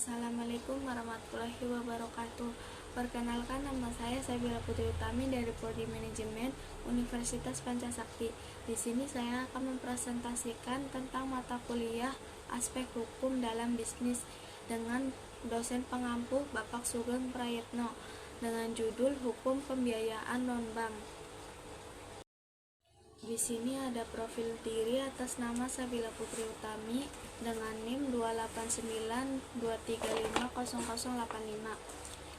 Assalamualaikum warahmatullahi wabarakatuh. Perkenalkan, nama saya Sabila Putri Utami dari Prodi Manajemen Universitas Pancasakti. Di sini saya akan mempresentasikan tentang mata kuliah aspek hukum dalam bisnis dengan dosen pengampu Bapak Sugeng Prayetno dengan judul Hukum Pembiayaan Non-Bank. Di sini ada profil diri atas nama Sabila Putri Utami dengan NIM 28923500085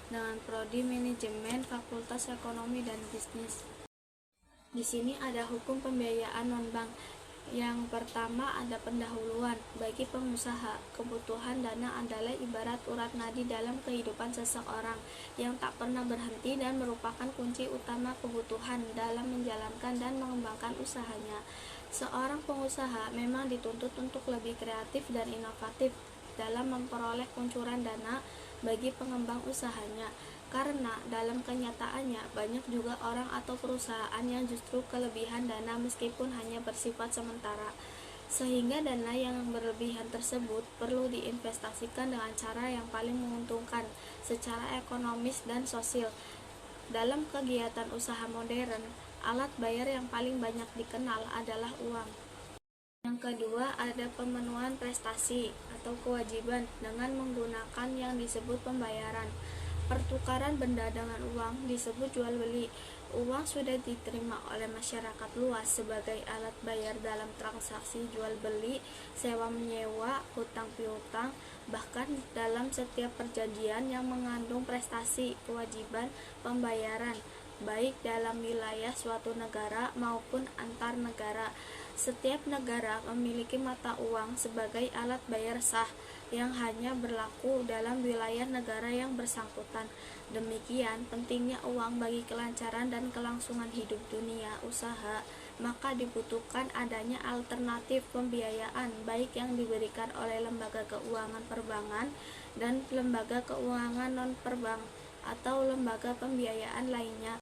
dengan prodi manajemen Fakultas Ekonomi dan Bisnis. Di sini ada hukum pembiayaan non-bank. Yang pertama ada pendahuluan. Bagi pengusaha, kebutuhan dana adalah ibarat urat nadi dalam kehidupan seseorang yang tak pernah berhenti dan merupakan kunci utama kebutuhan dalam menjalankan dan mengembangkan usahanya. Seorang pengusaha memang dituntut untuk lebih kreatif dan inovatif dalam memperoleh kuncuran dana bagi pengembang usahanya. Karena dalam kenyataannya banyak juga orang atau perusahaan yang justru kelebihan dana meskipun hanya bersifat sementara, sehingga dana yang berlebihan tersebut perlu diinvestasikan dengan cara yang paling menguntungkan secara ekonomis dan sosial. Dalam kegiatan usaha modern, alat bayar yang paling banyak dikenal adalah uang. Yang kedua ada pemenuhan prestasi atau kewajiban dengan menggunakan yang disebut pembayaran. Pertukaran benda dengan uang disebut jual beli. Uang sudah diterima oleh masyarakat luas sebagai alat bayar dalam transaksi jual beli, sewa menyewa, hutang piutang, bahkan dalam setiap perjanjian yang mengandung prestasi kewajiban pembayaran, baik dalam wilayah suatu negara maupun antar negara. Setiap negara memiliki mata uang sebagai alat bayar sah yang hanya berlaku dalam wilayah negara yang bersangkutan. Demikian pentingnya uang bagi kelancaran dan kelangsungan hidup dunia usaha, maka dibutuhkan adanya alternatif pembiayaan baik yang diberikan oleh lembaga keuangan perbankan dan lembaga keuangan non-perbank atau lembaga pembiayaan lainnya.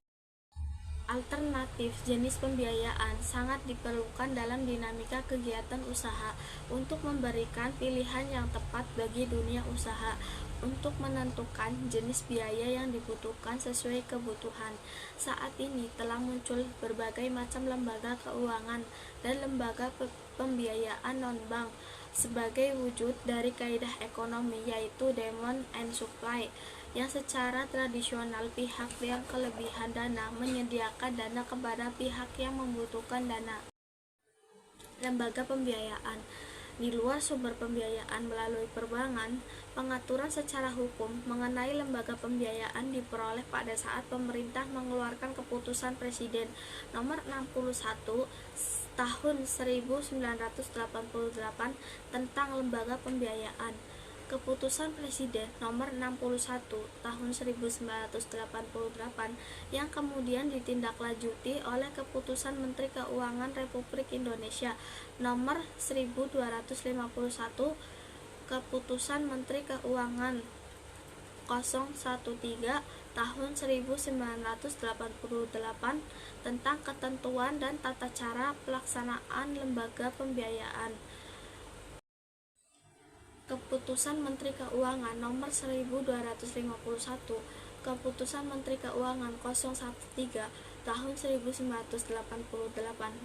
Alternatif jenis pembiayaan sangat diperlukan dalam dinamika kegiatan usaha untuk memberikan pilihan yang tepat bagi dunia usaha untuk menentukan jenis biaya yang dibutuhkan sesuai kebutuhan. Saat ini telah muncul berbagai macam lembaga keuangan dan lembaga pembiayaan non-bank sebagai wujud dari kaidah ekonomi yaitu demand and supply, yang secara tradisional pihak yang kelebihan dana menyediakan dana kepada pihak yang membutuhkan dana. Lembaga pembiayaan di luar sumber pembiayaan melalui perbankan, pengaturan secara hukum mengenai lembaga pembiayaan diperoleh pada saat pemerintah mengeluarkan keputusan Presiden nomor 61 tahun 1988 tentang lembaga pembiayaan. Keputusan Presiden nomor 61 tahun 1988 yang kemudian ditindaklanjuti oleh Keputusan Menteri Keuangan Republik Indonesia nomor 1251, Keputusan Menteri Keuangan 013 tahun 1988 tentang ketentuan dan tata cara pelaksanaan lembaga pembiayaan. Keputusan Menteri Keuangan nomor 1251, Keputusan Menteri Keuangan 013 tahun 1988.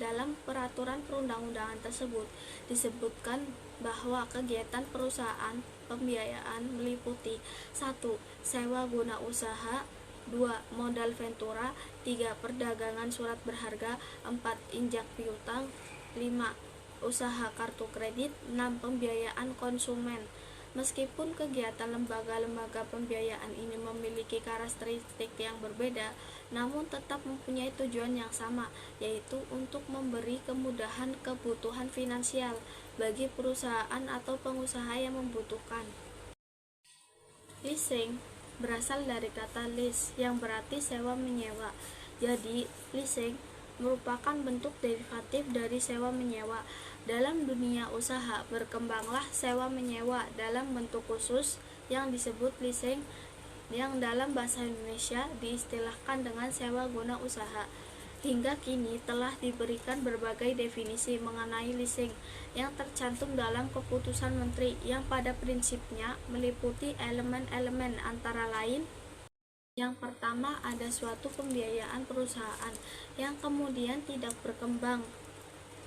Dalam peraturan perundang-undangan tersebut disebutkan bahwa kegiatan perusahaan pembiayaan meliputi 1. Sewa guna usaha, 2. Modal ventura, 3. Perdagangan surat berharga, 4. Injak piutang, 5. Usaha kartu kredit, 6. Pembiayaan konsumen. Meskipun kegiatan lembaga-lembaga pembiayaan ini memiliki karakteristik yang berbeda, namun tetap mempunyai tujuan yang sama, yaitu untuk memberi kemudahan kebutuhan finansial bagi perusahaan atau pengusaha yang membutuhkan. Leasing berasal dari kata lease yang berarti sewa menyewa. Jadi, leasing merupakan bentuk derivatif dari sewa menyewa. Dalam dunia usaha berkembanglah sewa menyewa dalam bentuk khusus yang disebut leasing, yang dalam bahasa Indonesia diistilahkan dengan sewa guna usaha. Hingga kini telah diberikan berbagai definisi mengenai leasing yang tercantum dalam keputusan Menteri yang pada prinsipnya meliputi elemen-elemen antara lain. Yang pertama, ada suatu pembiayaan perusahaan yang kemudian tidak berkembang,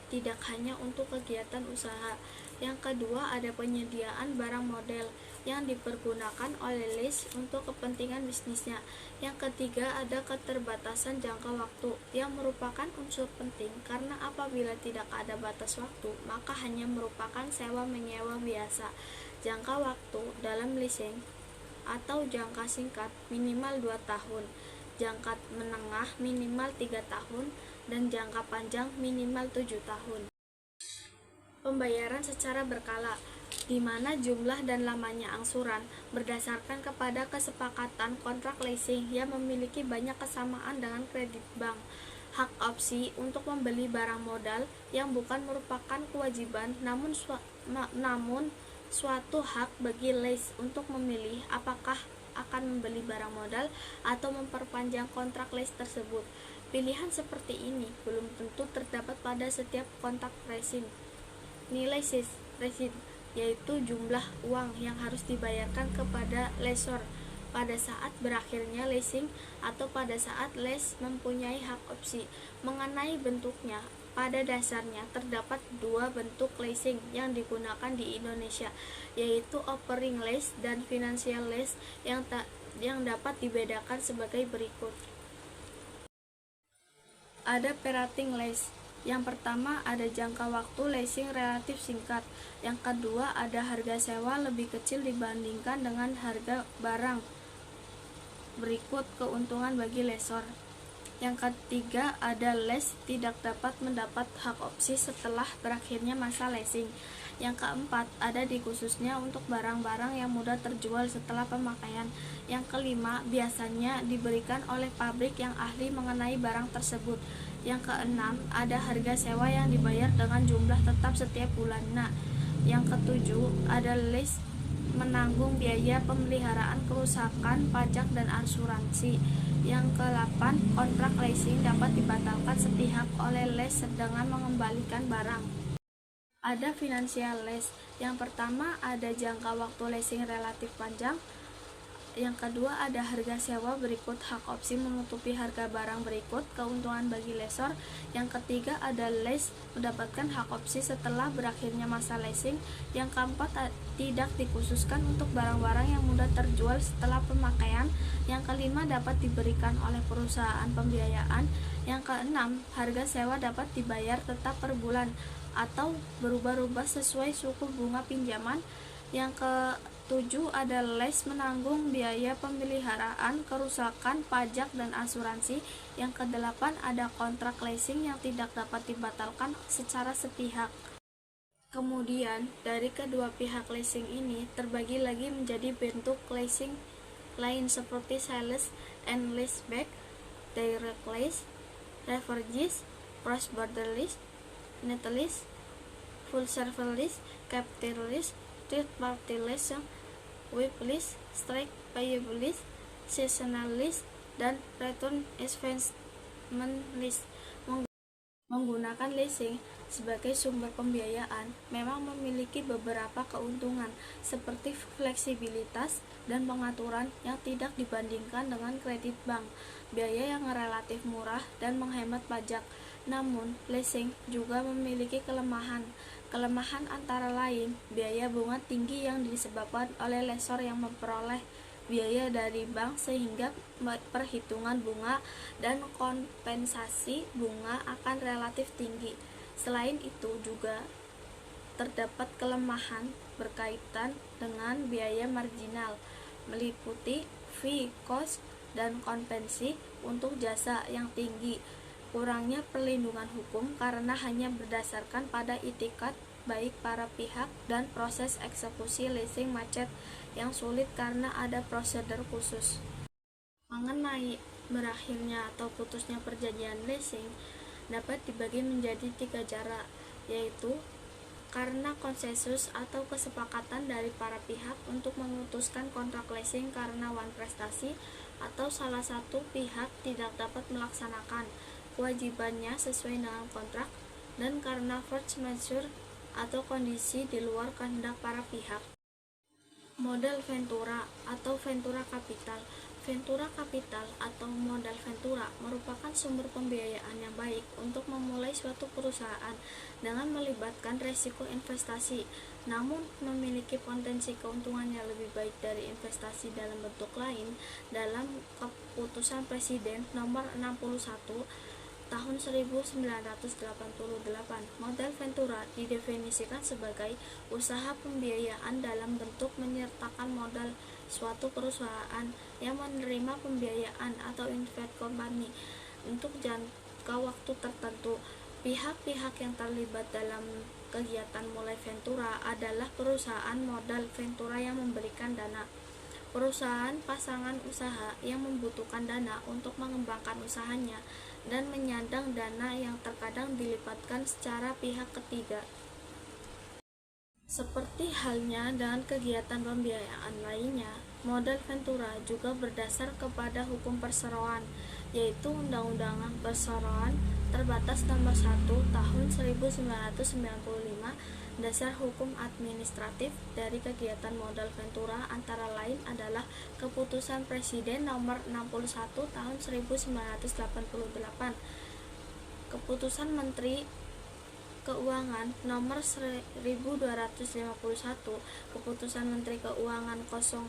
tidak hanya untuk kegiatan usaha. Yang kedua, ada penyediaan barang model yang dipergunakan oleh lease untuk kepentingan bisnisnya. Yang ketiga, ada keterbatasan jangka waktu yang merupakan unsur penting karena apabila tidak ada batas waktu, maka hanya merupakan sewa-menyewa biasa. Jangka waktu dalam leasing atau jangka singkat minimal 2 tahun, jangka menengah minimal 3 tahun, dan jangka panjang minimal 7 tahun. Pembayaran secara berkala, di mana jumlah dan lamanya angsuran berdasarkan kepada kesepakatan kontrak leasing yang memiliki banyak kesamaan dengan kredit bank. Hak opsi untuk membeli barang modal yang bukan merupakan kewajiban namun suatu hak bagi lease untuk memilih apakah akan membeli barang modal atau memperpanjang kontrak lease tersebut. Pilihan seperti ini belum tentu terdapat pada setiap kontrak leasing. Nilai leasing yaitu jumlah uang yang harus dibayarkan kepada lessor pada saat berakhirnya leasing atau pada saat lease mempunyai hak opsi. Mengenai bentuknya, pada dasarnya terdapat dua bentuk leasing yang digunakan di Indonesia, yaitu operating lease dan financial lease yang dapat dibedakan sebagai berikut. Ada operating lease. Yang pertama, ada jangka waktu leasing relatif singkat. Yang kedua, ada harga sewa lebih kecil dibandingkan dengan harga barang. Berikut keuntungan bagi lessor. Yang ketiga, ada lease tidak dapat mendapat hak opsi setelah berakhirnya masa leasing. Yang keempat, ada di khususnya untuk barang-barang yang mudah terjual setelah pemakaian. Yang kelima, biasanya diberikan oleh pabrik yang ahli mengenai barang tersebut. Yang keenam, ada harga sewa yang dibayar dengan jumlah tetap setiap bulannya. Yang ketujuh, ada lease menanggung biaya pemeliharaan kerusakan, pajak, dan asuransi. Yang ke-8, kontrak leasing dapat dibatalkan sepihak oleh lease dengan mengembalikan barang. Ada financial lease. Yang pertama, ada jangka waktu leasing relatif panjang. Yang kedua, ada harga sewa berikut hak opsi menutupi harga barang berikut keuntungan bagi lessor. Yang ketiga, ada lease mendapatkan hak opsi setelah berakhirnya masa leasing. Yang keempat, tidak dikhususkan untuk barang-barang yang mudah terjual setelah pemakaian. Yang kelima, dapat diberikan oleh perusahaan pembiayaan. Yang keenam, harga sewa dapat dibayar tetap per bulan atau berubah-ubah sesuai suku bunga pinjaman. Yang ketujuh, ada lease menanggung biaya pemeliharaan, kerusakan, pajak, dan asuransi. Yang kedelapan, ada kontrak leasing yang tidak dapat dibatalkan secara sepihak. Kemudian, dari kedua pihak leasing ini terbagi lagi menjadi bentuk leasing lain seperti sales and leaseback, direct lease, reverse lease, cross-border lease, net lease, full service lease, capital lease, third party lease, whip lease, straight payable lease, seasonal lease, dan return investment lease. Menggunakan leasing sebagai sumber pembiayaan memang memiliki beberapa keuntungan seperti fleksibilitas dan pengaturan yang tidak dibandingkan dengan kredit bank, biaya yang relatif murah, dan menghemat pajak. Namun, leasing juga memiliki kelemahan. Kelemahan antara lain biaya bunga tinggi yang disebabkan oleh lessor yang memperoleh biaya dari bank sehingga perhitungan bunga dan kompensasi bunga akan relatif tinggi. Selain itu juga terdapat kelemahan berkaitan dengan biaya marginal, meliputi fee, cost, dan kompensasi untuk jasa yang tinggi. Kurangnya perlindungan hukum karena hanya berdasarkan pada itikat baik para pihak, dan proses eksekusi leasing macet yang sulit karena ada prosedur khusus. Mengenai berakhirnya atau putusnya perjanjian leasing dapat dibagi menjadi 3 cara, yaitu karena konsensus atau kesepakatan dari para pihak untuk memutuskan kontrak leasing karena wan prestasi atau salah satu pihak tidak dapat melaksanakan, kewajibannya sesuai dengan kontrak, dan karena force majeure atau kondisi di luar kehendak para pihak. Modal Ventura atau Ventura Capital. Ventura Capital atau modal Ventura merupakan sumber pembiayaan yang baik untuk memulai suatu perusahaan dengan melibatkan risiko investasi, namun memiliki potensi keuntungan yang lebih baik dari investasi dalam bentuk lain. Dalam Keputusan Presiden Nomor 61 Tahun 1988, modal Ventura didefinisikan sebagai usaha pembiayaan dalam bentuk menyertakan modal suatu perusahaan yang menerima pembiayaan atau investment company untuk jangka waktu tertentu. Pihak-pihak yang terlibat dalam kegiatan mulai Ventura adalah perusahaan modal Ventura yang memberikan dana, perusahaan pasangan usaha yang membutuhkan dana untuk mengembangkan usahanya, dan menyandang dana yang terkadang dilipatkan secara pihak ketiga. Seperti halnya dengan kegiatan pembiayaan lainnya, modal Ventura juga berdasar kepada hukum perseroan, yaitu Undang-Undang Perseroan Terbatas Nomor 1 Tahun 1995. Dasar hukum administratif dari kegiatan modal Ventura antara lain adalah Keputusan Presiden Nomor 61 Tahun 1988, Keputusan Menteri Keuangan Nomor 1251, Keputusan Menteri Keuangan 013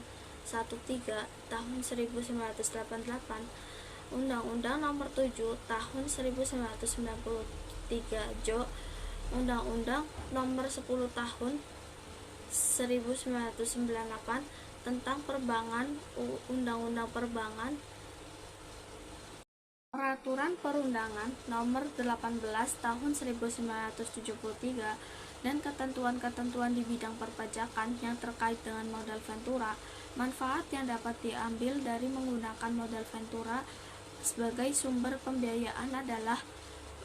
Tahun 1988, Undang-Undang Nomor 7 Tahun 1993 JO, Undang-Undang Nomor 10 Tahun 1998 tentang Perbankan, Undang-Undang Perbankan, Peraturan Perundangan Nomor 18 Tahun 1973, dan ketentuan-ketentuan di bidang perpajakan yang terkait dengan modal Ventura. Manfaat yang dapat diambil dari menggunakan modal Ventura sebagai sumber pembiayaan adalah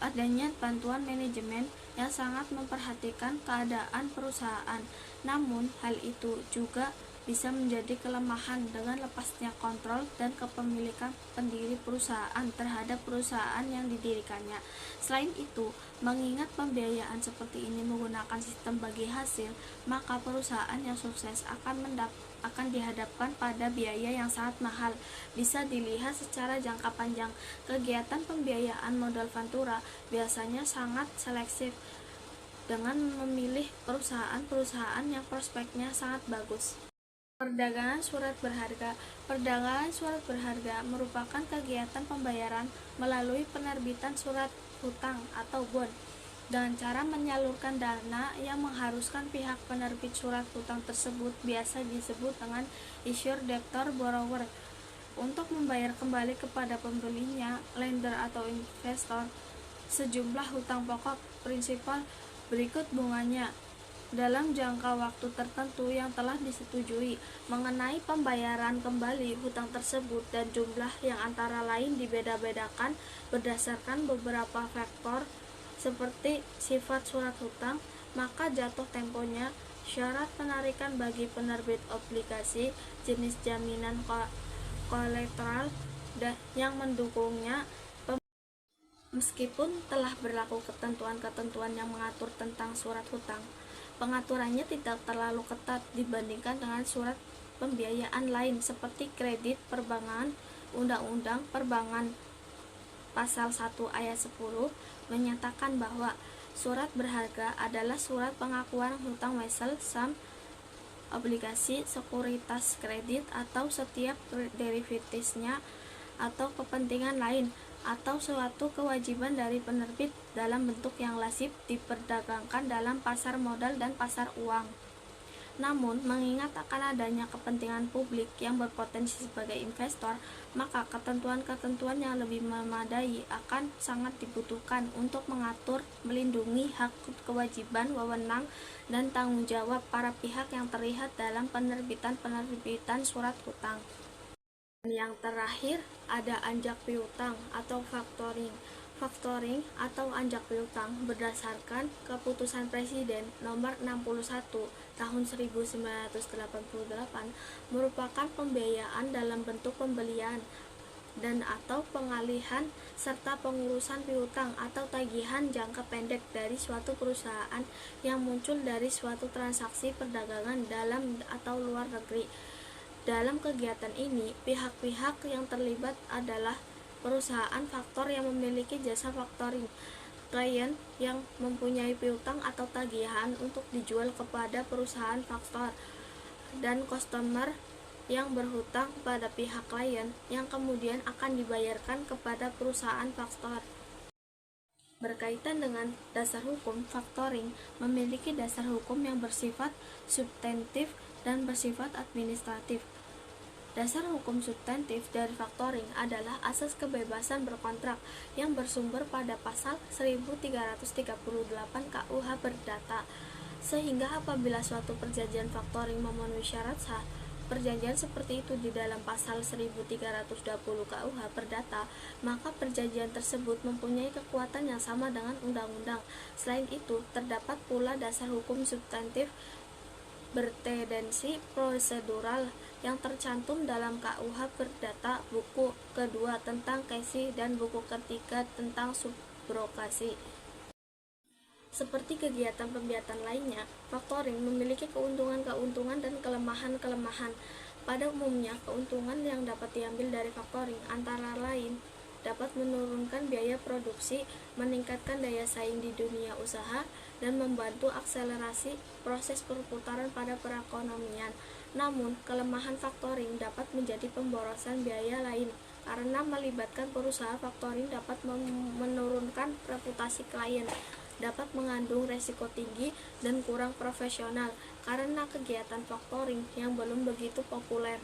adanya bantuan manajemen yang sangat memperhatikan keadaan perusahaan. Namun, hal itu juga bisa menjadi kelemahan dengan lepasnya kontrol dan kepemilikan pendiri perusahaan terhadap perusahaan yang didirikannya. Selain itu, mengingat pembiayaan seperti ini menggunakan sistem bagi hasil, maka perusahaan yang sukses akan dihadapkan pada biaya yang sangat mahal. Bisa dilihat secara jangka panjang, kegiatan pembiayaan modal Ventura biasanya sangat selektif dengan memilih perusahaan-perusahaan yang prospeknya sangat bagus. Perdagangan surat berharga. Perdagangan surat berharga merupakan kegiatan pembayaran melalui penerbitan surat hutang atau bond dengan cara menyalurkan dana yang mengharuskan pihak penerbit surat hutang tersebut, biasa disebut dengan issuer, debtor, borrower, untuk membayar kembali kepada pembelinya, lender atau investor, sejumlah hutang pokok prinsipal berikut bunganya dalam jangka waktu tertentu yang telah disetujui. Mengenai pembayaran kembali hutang tersebut dan jumlah yang antara lain dibeda-bedakan berdasarkan beberapa faktor seperti sifat surat hutang, maka jatuh temponya, syarat penarikan bagi penerbit obligasi, jenis jaminan kolateral yang mendukungnya. Meskipun telah berlaku ketentuan-ketentuan yang mengatur tentang surat hutang, pengaturannya tidak terlalu ketat dibandingkan dengan surat pembiayaan lain seperti kredit perbankan. Undang-Undang Perbankan Pasal 1 Ayat 10 menyatakan bahwa surat berharga adalah surat pengakuan hutang wesel, saham, obligasi, sekuritas kredit, atau setiap derivatifnya atau kepentingan lain, atau suatu kewajiban dari penerbit dalam bentuk yang lazim diperdagangkan dalam pasar modal dan pasar uang. Namun, mengingat akan adanya kepentingan publik yang berpotensi sebagai investor, maka ketentuan-ketentuan yang lebih memadai akan sangat dibutuhkan untuk mengatur, melindungi hak, kewajiban, wewenang, dan tanggung jawab para pihak yang terlihat dalam penerbitan surat hutang. Yang terakhir, ada anjak piutang atau factoring. Factoring atau anjak piutang berdasarkan Keputusan Presiden Nomor 61 Tahun 1988 merupakan pembiayaan dalam bentuk pembelian dan atau pengalihan serta pengurusan piutang atau tagihan jangka pendek dari suatu perusahaan yang muncul dari suatu transaksi perdagangan dalam atau luar negeri. Dalam kegiatan ini, pihak-pihak yang terlibat adalah perusahaan faktor yang memiliki jasa faktoring, klien yang mempunyai piutang atau tagihan untuk dijual kepada perusahaan faktor, dan customer yang berhutang pada pihak klien yang kemudian akan dibayarkan kepada perusahaan faktor. Berkaitan dengan dasar hukum, faktoring memiliki dasar hukum yang bersifat substantif dan bersifat administratif. Dasar hukum substantif dari faktoring adalah asas kebebasan berkontrak yang bersumber pada pasal 1338 KUH Perdata, sehingga apabila suatu perjanjian faktoring memenuhi syarat sah, perjanjian seperti itu di dalam pasal 1320 KUH Perdata, maka perjanjian tersebut mempunyai kekuatan yang sama dengan undang-undang. Selain itu, terdapat pula dasar hukum substantif bertendensi prosedural yang tercantum dalam KUH Perdata buku kedua tentang KESI dan buku ketiga tentang subrogasi. Seperti kegiatan pembiayaan lainnya, faktoring memiliki keuntungan-keuntungan dan kelemahan-kelemahan. Pada umumnya, keuntungan yang dapat diambil dari faktoring antara lain dapat menurunkan biaya produksi, meningkatkan daya saing di dunia usaha, dan membantu akselerasi proses perputaran pada perekonomian. Namun, kelemahan faktoring dapat menjadi pemborosan biaya lain, karena melibatkan perusahaan faktoring dapat menurunkan reputasi klien, dapat mengandung resiko tinggi dan kurang profesional karena kegiatan faktoring yang belum begitu populer.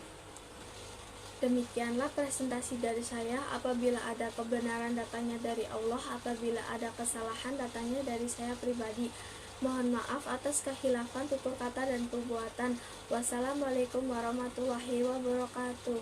Demikianlah presentasi dari saya. Apabila ada kebenaran, datangnya dari Allah. Apabila ada kesalahan, datangnya dari saya pribadi. Mohon maaf atas kehilafan tutur kata dan perbuatan. Wassalamualaikum warahmatullahi wabarakatuh.